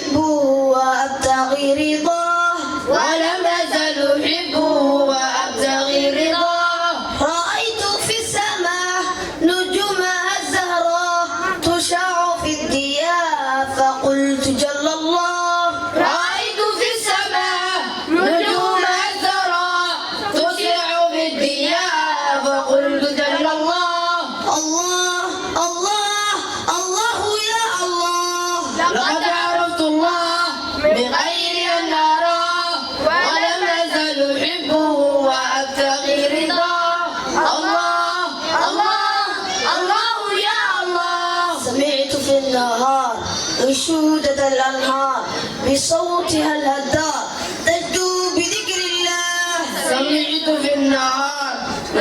أحبه وأبتغي رضاه ولم أزل أحبه وأبتغي رضاه رأيت في السماء نجومها الزهراء تشع في الضياء فقلت جل الله رأيت في السماء نجومها الزهراء تشع في الضياء فقلت جل الله الله الله الله يا الله لقد عرفت الله بغير أن أراه ولم أزل أحبه وأبتغي رضاه الله الله الله يا الله سمعت في النهار أنشودة الأنهار بصوتها الهدار تجدو بذكر الله سمعت في النهار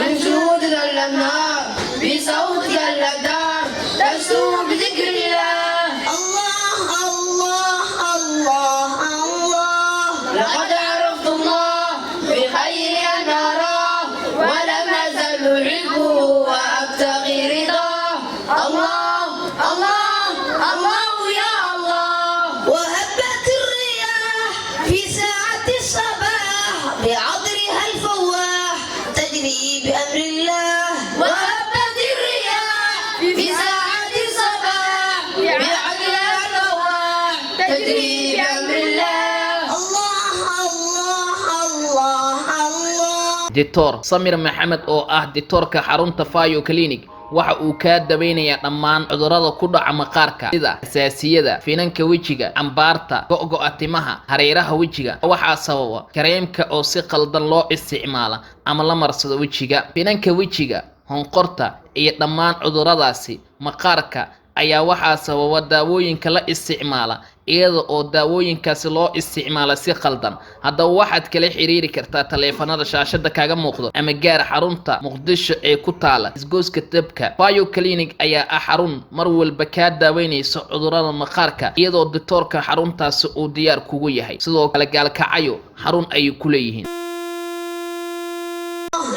أنشودة الأنهار بصوتها الهدار تشدو بذكر الله الله الله الله الله لقد عرفت الله بخير أن أراه ولم أزل أحبه وأبتغي رضاه الله الله الله يا الله وهبت الرياح في ساعة الصباح بعذرها الفواح تجري بأمر الله وهبت الرياح في ساعة الصباح بعدلها الفواح تجري بأمر الله الله الله الله الله دكتور سمير محمد oo ah diktoorka xarunta Fayo Clinic waxa uu ka daweynayaa dhammaan cudurrada ku dhaca maqaarka sida xasaasiyada, finanka wajiga, ambaarta, go'go'a timaha, hareeraha wajiga. Waxa sababa kareemka oo si qaldan loo isticmaalo ama la marsado wajiga. Finanka wajiga, honqorta iyo dhammaan cudurradaasi maqaarka ayaa waxa sababa daawooyinka la isticmaala iyada oo daawooyinkaasi loo isticmaalo si qaldan. Haddaba waxaad kala xiriiri kartaa taleefanada shaashada kaaga muuqdo ama gaar xarunta Muqdisho ee ku taala isgooska dabka. Fayo Clinic ayaa ah xarun mar walba ka daaweynaysa cudurrada maqaarka iyadoo diktoorka xaruntaasi uu diyaar kugu yahay. Sidoo kale gaalkacayo xarun ay ku leeyihiin.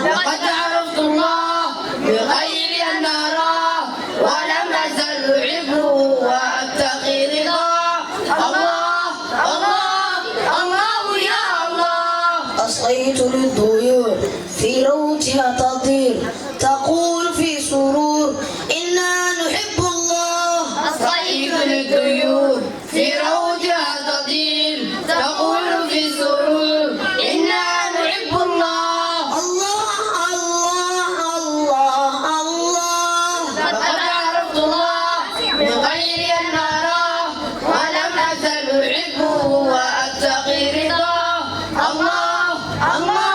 لقد عرفت الله بغير أن أراه ولم أزل أحبه وأبتغي رضاه الله الله الله يا الله أصغيت للطيور في روضها تطير تقول في سرور إنا نحب الله أصغيت للطيور في روضها تطير تقول في سرور إنا نحب الله الله الله الله الله لقد عرفت الله بغير أن أراه ولم أزل أحبه وأبتغي رضاه الله الله